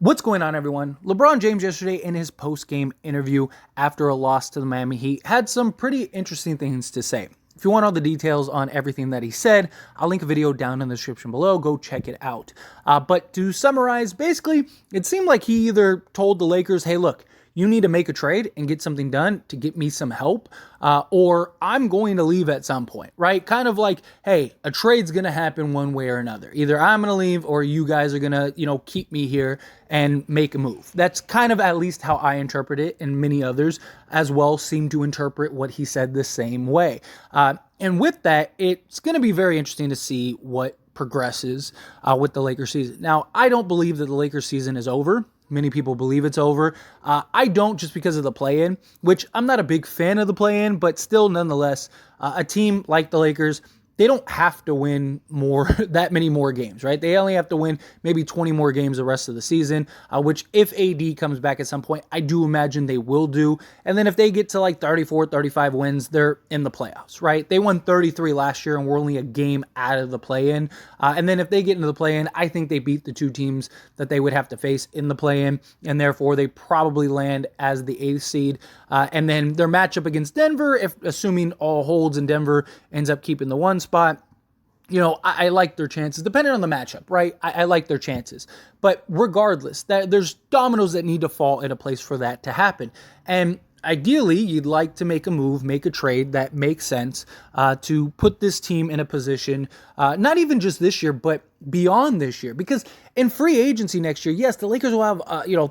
What's going on, everyone? LeBron James yesterday in his post-game interview after a loss to the Miami Heat had some pretty interesting things to say. If you want all the details on everything that he said, I'll link a video down in the description below. Go check it out. But to summarize, basically, it seemed like he either told the Lakers, hey, look, you need to make a trade and get something done to get me some help, or I'm going to leave at some point, right? Kind of like, hey, a trade's going to happen one way or another. Either I'm going to leave or you guys are going to, keep me here and make a move. That's kind of at least how I interpret it, and many others as well seem to interpret what he said the same way. And with that, it's going to be very interesting to see what progresses with the Lakers season. Now, I don't believe that the Lakers season is over. Many people believe it's over. I don't, just because of the play-in, which I'm not a big fan of the play-in, but still, nonetheless, a team like the Lakers, they don't have to win that many more games, right? They only have to win maybe 20 more games the rest of the season, which if AD comes back at some point, I do imagine they will do. And then if they get to like 34, 35 wins, they're in the playoffs, right? They won 33 last year and we're only a game out of the play-in. And then if they get into the play-in, I think they beat the two teams that they would have to face in the play-in, and therefore they probably land as the 8th seed. And then their matchup against Denver, if assuming all holds and Denver ends up keeping the 1 spot, I like their chances, depending on the matchup, right? I like their chances. But regardless, there's dominoes that need to fall into place for that to happen. And ideally, you'd like to make a move, make a trade that makes sense to put this team in a position, not even just this year, but beyond this year. Because in free agency next year, yes, the Lakers will have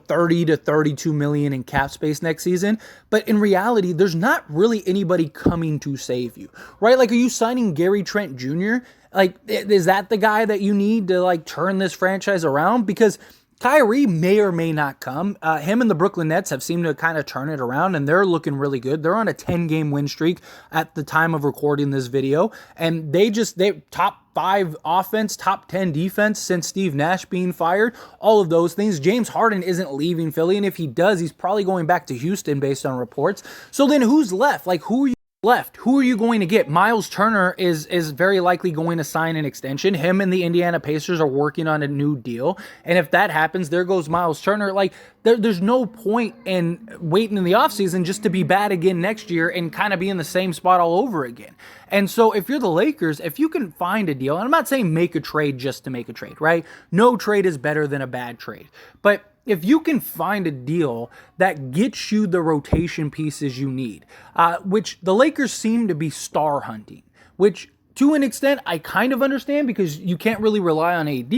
30 to 32 million in cap space next season, but in reality, there's not really anybody coming to save you, right? Like, are you signing Gary Trent Jr.? Like, is that the guy that you need to like turn this franchise around? Because Kyrie may or may not come. Him and the Brooklyn Nets have seemed to kind of turn it around, and they're looking really good. They're on a 10-game win streak at the time of recording this video, and they top 5 offense, top 10 defense since Steve Nash being fired, all of those things. James Harden isn't leaving Philly, and if he does, he's probably going back to Houston based on reports. So then who's left? Like, who are you left? Who are you going to get? Miles Turner is very likely going to sign an extension. Him and the Indiana Pacers are working on a new deal. And if that happens, there goes Miles Turner. Like, there's no point in waiting in the offseason just to be bad again next year and kind of be in the same spot all over again. And so if you're the Lakers, if you can find a deal, and I'm not saying make a trade just to make a trade, right? No trade is better than a bad trade. But if you can find a deal that gets you the rotation pieces you need, which the Lakers seem to be star hunting, which to an extent I kind of understand, because you can't really rely on AD,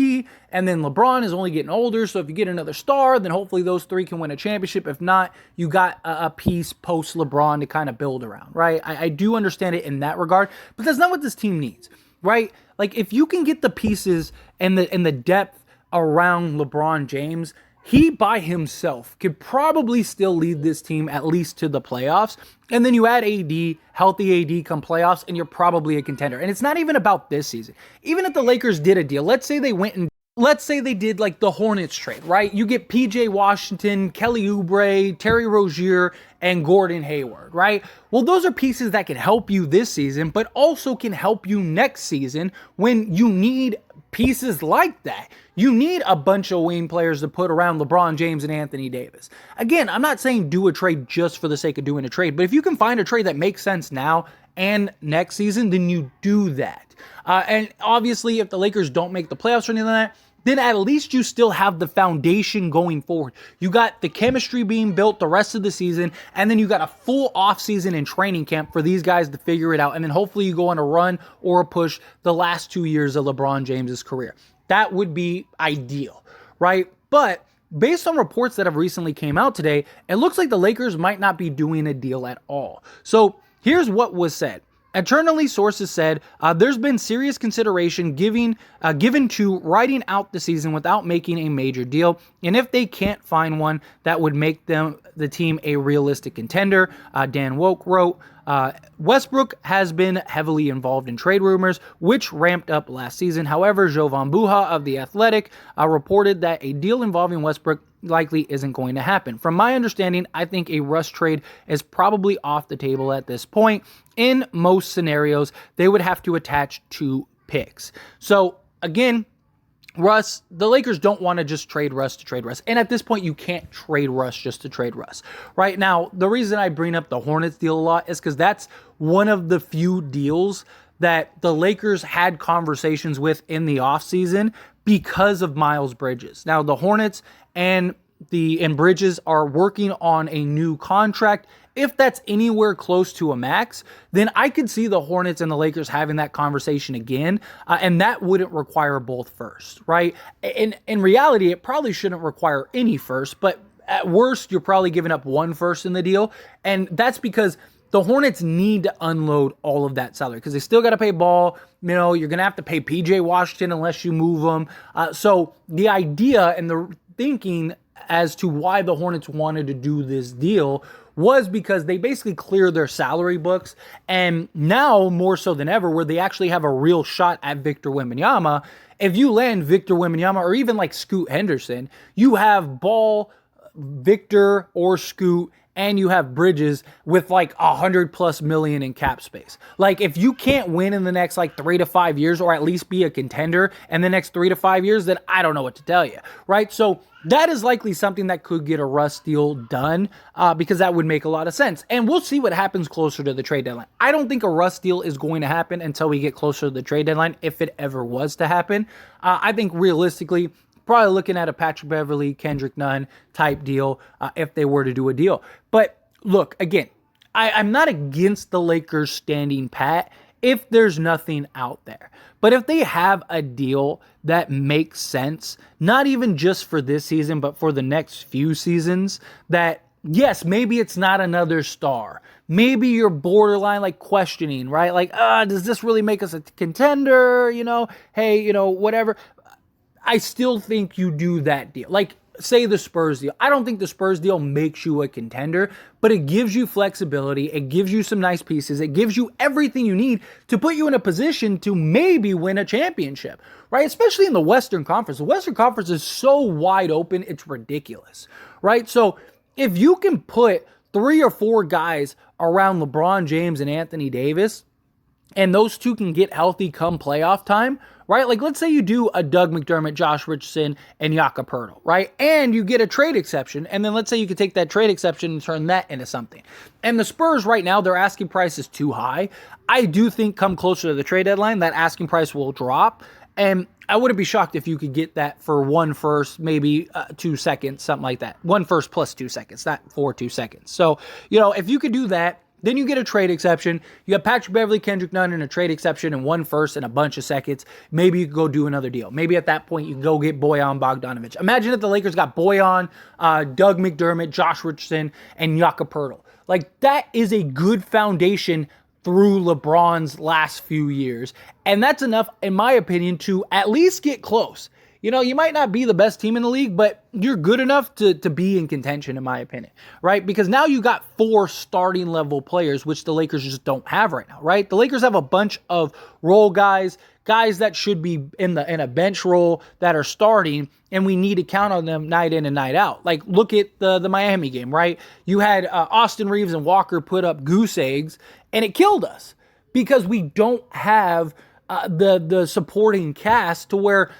and then LeBron is only getting older, so if you get another star, then hopefully those three can win a championship. If not, you got a piece post LeBron to kind of build around, right? I do understand it in that regard, but that's not what this team needs, right? Like, if you can get the pieces and the depth around LeBron James, he by himself could probably still lead this team at least to the playoffs. And then you add AD, healthy AD come playoffs, and you're probably a contender. And it's not even about this season. Even if the Lakers did a deal, let's say they did like the Hornets trade, right? You get PJ Washington, Kelly Oubre, Terry Rozier, and Gordon Hayward, right? Well, those are pieces that can help you this season, but also can help you next season when you need pieces like that. You need a bunch of wing players to put around LeBron James and Anthony Davis. Again, I'm not saying do a trade just for the sake of doing a trade, but if you can find a trade that makes sense now and next season, then you do that. And obviously, if the Lakers don't make the playoffs or anything like that, then at least you still have the foundation going forward. You got the chemistry being built the rest of the season, and then you got a full offseason and training camp for these guys to figure it out, and then hopefully you go on a run or a push the last 2 years of LeBron James's career. That would be ideal, right? But based on reports that have recently came out today, it looks like the Lakers might not be doing a deal at all. So here's what was said. Internally, sources said there's been serious consideration given to writing out the season without making a major deal, and if they can't find one that would make the team a realistic contender, Dan Woke wrote, Westbrook has been heavily involved in trade rumors, which ramped up last season. However, Jovan Buha of The Athletic reported that a deal involving Westbrook likely isn't going to happen. From my understanding, I think a Russ trade is probably off the table at this point. In most scenarios, they would have to attach 2 picks. So again, Russ, the Lakers don't want to just trade Russ to trade Russ. And at this point, you can't trade Russ just to trade Russ. Right now, the reason I bring up the Hornets deal a lot is because that's one of the few deals that the Lakers had conversations with in the offseason because of Miles Bridges. Now, the Hornets and Bridges are working on a new contract. If that's anywhere close to a max, then I could see the Hornets and the Lakers having that conversation again, and that wouldn't require both first, right? In reality, it probably shouldn't require any first, but at worst, you're probably giving up one first in the deal, and that's because the Hornets need to unload all of that salary because they still got to pay Ball. You know, you're going to have to pay PJ Washington unless you move them. So the idea and the thinking as to why the Hornets wanted to do this deal was because they basically cleared their salary books, and now more so than ever, where they actually have a real shot at Victor Wembanyama. If you land Victor Wembanyama or even like Scoot Henderson, you have Ball, Victor, or Scoot, and you have Bridges with like $100+ million in cap space. Like, if you can't win in the next like 3 to 5 years, or at least be a contender in the next 3 to 5 years, then I don't know what to tell you, right? So that is likely something that could get a Russ deal done because that would make a lot of sense. And we'll see what happens closer to the trade deadline. I don't think a Russ deal is going to happen until we get closer to the trade deadline, if it ever was to happen. I think realistically, probably looking at a Patrick Beverley, Kendrick Nunn type deal if they were to do a deal. But look, again, I'm not against the Lakers standing pat if there's nothing out there. But if they have a deal that makes sense, not even just for this season, but for the next few seasons, that yes, maybe it's not another star. Maybe you're borderline like questioning, right? Like, does this really make us a contender? You know, hey, you know, whatever. I still think you do that deal. Like, say the Spurs deal. I don't think the Spurs deal makes you a contender, but it gives you flexibility. It gives you some nice pieces. It gives you everything you need to put you in a position to maybe win a championship, right? Especially in the Western Conference. The Western Conference is so wide open, it's ridiculous, right? So if you can put 3 or 4 guys around LeBron James and Anthony Davis, and those two can get healthy come playoff time, right? Like, let's say you do a Doug McDermott, Josh Richardson, and Jakob Poeltl, right? And you get a trade exception, and then let's say you could take that trade exception and turn that into something. And the Spurs right now, their asking price is too high. I do think come closer to the trade deadline, that asking price will drop, and I wouldn't be shocked if you could get that for 1 first, maybe 2 seconds, something like that. 1 first plus 2 seconds, not for 2 seconds. So, you know, if you could do that, then you get a trade exception. You have Patrick Beverley, Kendrick Nunn, and a trade exception and 1 first and a bunch of seconds. Maybe you could go do another deal. Maybe at that point you can go get Bojan Bogdanovic. Imagine if the Lakers got Bojan, Doug McDermott, Josh Richardson, and Jakob Poeltl. Like, that is a good foundation through LeBron's last few years. And that's enough, in my opinion, to at least get close. You know, you might not be the best team in the league, but you're good enough to be in contention, in my opinion, right? Because now you got 4 starting level players, which the Lakers just don't have right now, right? The Lakers have a bunch of role guys that should be in a bench role that are starting, and we need to count on them night in and night out. Like, look at the Miami game, right? You had Austin Reeves and Walker put up goose eggs, and it killed us because we don't have the supporting cast to where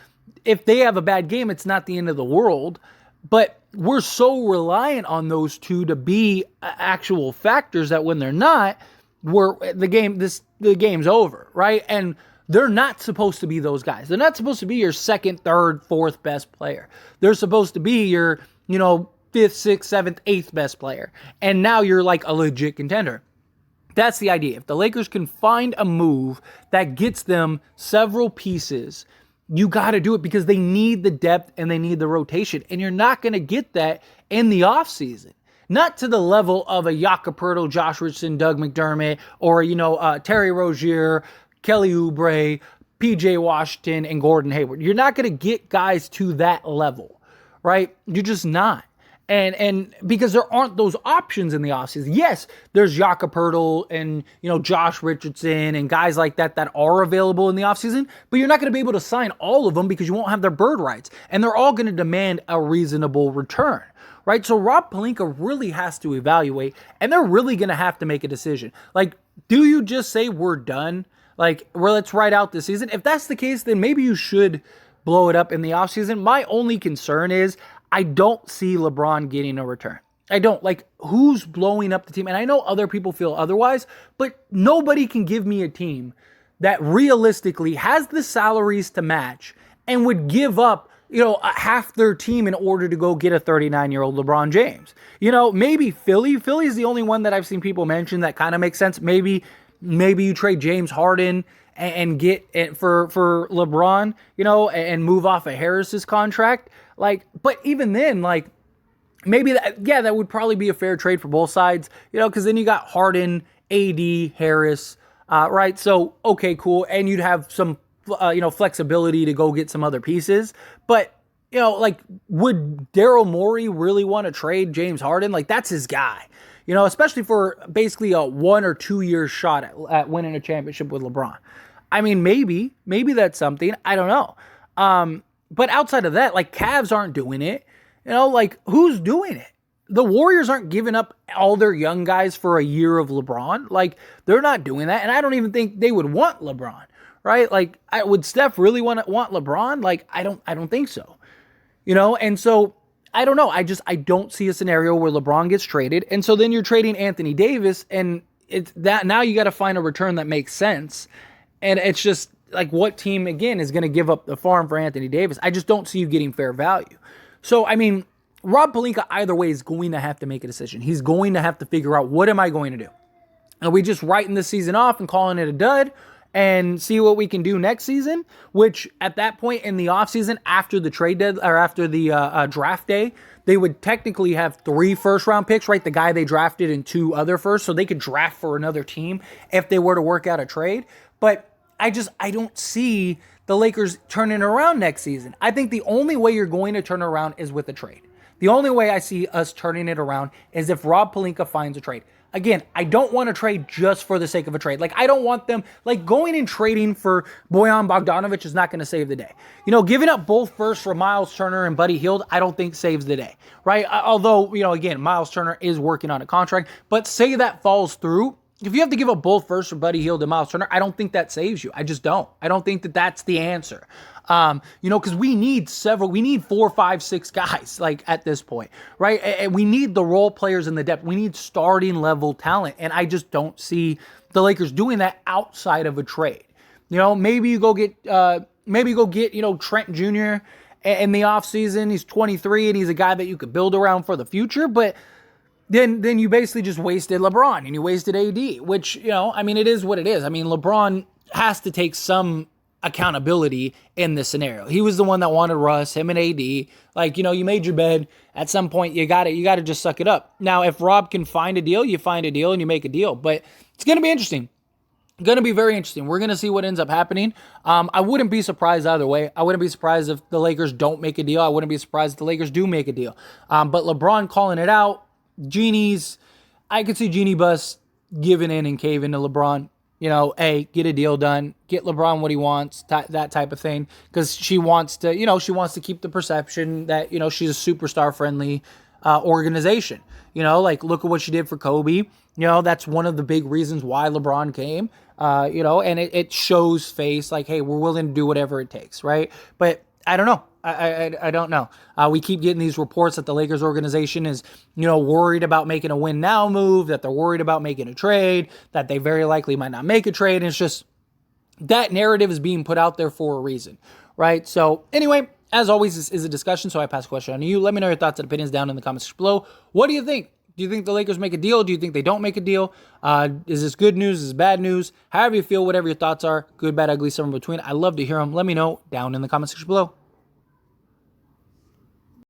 if they have a bad game, it's not the end of the world. But we're so reliant on those two to be actual factors that when they're not, the game's over, right? And they're not supposed to be those guys. They're not supposed to be your 2nd, 3rd, 4th best player. They're supposed to be your, 5th, 6th, 7th, 8th best player. And now you're like a legit contender. That's the idea. If the Lakers can find a move that gets them several pieces, you got to do it because they need the depth and they need the rotation. And you're not going to get that in the offseason. Not to the level of a Jakob Poeltl, Josh Richardson, Doug McDermott, or, Terry Rozier, Kelly Oubre, PJ Washington, and Gordon Hayward. You're not going to get guys to that level, right? You're just not. And because there aren't those options in the offseason. Yes, there's Jakob Poeltl and, Josh Richardson and guys like that are available in the offseason, but you're not going to be able to sign all of them because you won't have their bird rights. And they're all going to demand a reasonable return, right? So Rob Pelinka really has to evaluate, and they're really going to have to make a decision. Like, do you just say we're done? Like, well, let's ride out this season? If that's the case, then maybe you should blow it up in the offseason. My only concern is I don't see LeBron getting a return. I don't. Like, who's blowing up the team? And I know other people feel otherwise, but nobody can give me a team that realistically has the salaries to match and would give up, half their team in order to go get a 39-year-old LeBron James. Maybe Philly. Philly's the only one that I've seen people mention that kind of makes sense. Maybe you trade James Harden and get it for LeBron, and move off of Harris's contract. But even then, maybe that would probably be a fair trade for both sides, because then you got Harden, AD, Harris, right? So, okay, cool. And you'd have some, flexibility to go get some other pieces. But, would Daryl Morey really want to trade James Harden? That's his guy, especially for basically a 1 or 2 year shot at winning a championship with LeBron. I mean, maybe that's something. I don't know. But outside of that, Cavs aren't doing it. Who's doing it? The Warriors aren't giving up all their young guys for a year of LeBron. They're not doing that. And I don't even think they would want LeBron, right? Would Steph really want LeBron? I don't think so. And so I don't know. I don't see a scenario where LeBron gets traded. And so then you're trading Anthony Davis, and it's that now you got to find a return that makes sense. And it's just what team again is going to give up the farm for Anthony Davis? I just don't see you getting fair value. So, I mean, Rob Pelinka either way is going to have to make a decision. He's going to have to figure out, what am I going to do? Are we just writing this season off and calling it a dud and see what we can do next season? Which at that point in the offseason, after the trade deadline or after the draft day, they would technically have 3 first-round picks, right? The guy they drafted and 2 other firsts, so they could draft for another team if they were to work out a trade. But I don't see the Lakers turning around next season. I think the only way you're going to turn around is with a trade. The only way I see us turning it around is if Rob Pelinka finds a trade. Again, I don't want to trade just for the sake of a trade. I don't want them, going and trading for Bojan Bogdanovic is not going to save the day. Giving up both firsts for Miles Turner and Buddy Hield, I don't think saves the day, right? Although, again, Miles Turner is working on a contract, but say that falls through. If you have to give up both firsts for Buddy Hield and Miles Turner, I don't think that saves you. I just don't. I don't think that that's the answer. Because we need 4, 5, 6 guys, at this point, right? And we need the role players in the depth. We need starting level talent. And I just don't see the Lakers doing that outside of a trade. Maybe you go get, Trent Jr. in the offseason. He's 23 and he's a guy that you could build around for the future, but then you basically just wasted LeBron and you wasted AD, which, it is what it is. LeBron has to take some accountability in this scenario. He was the one that wanted Russ, him and AD. You made your bed. At some point, you got to just suck it up. Now, if Rob can find a deal, you find a deal and you make a deal. But it's going to be interesting. Going to be very interesting. We're going to see what ends up happening. I wouldn't be surprised either way. I wouldn't be surprised if the Lakers don't make a deal. I wouldn't be surprised if the Lakers do make a deal. But LeBron calling it out, Genie's, I could see Genie Bus giving in and caving to LeBron. Hey, get a deal done, get LeBron what he wants, that type of thing. Because she wants to keep the perception that, she's a superstar-friendly organization. Look at what she did for Kobe. That's one of the big reasons why LeBron came, and it shows face hey, we're willing to do whatever it takes, right? But I don't know. I don't know. We keep getting these reports that the Lakers organization is, worried about making a win now move, that they're worried about making a trade, that they very likely might not make a trade. And it's just that narrative is being put out there for a reason, right? So anyway, as always, this is a discussion, so I pass the question on to you. Let me know your thoughts and opinions down in the comments below. What do you think? Do you think the Lakers make a deal? Do you think they don't make a deal? Is this good news? Is this bad news? However you feel, whatever your thoughts are, good, bad, ugly, somewhere in between. I love to hear them. Let me know down in the comment section below.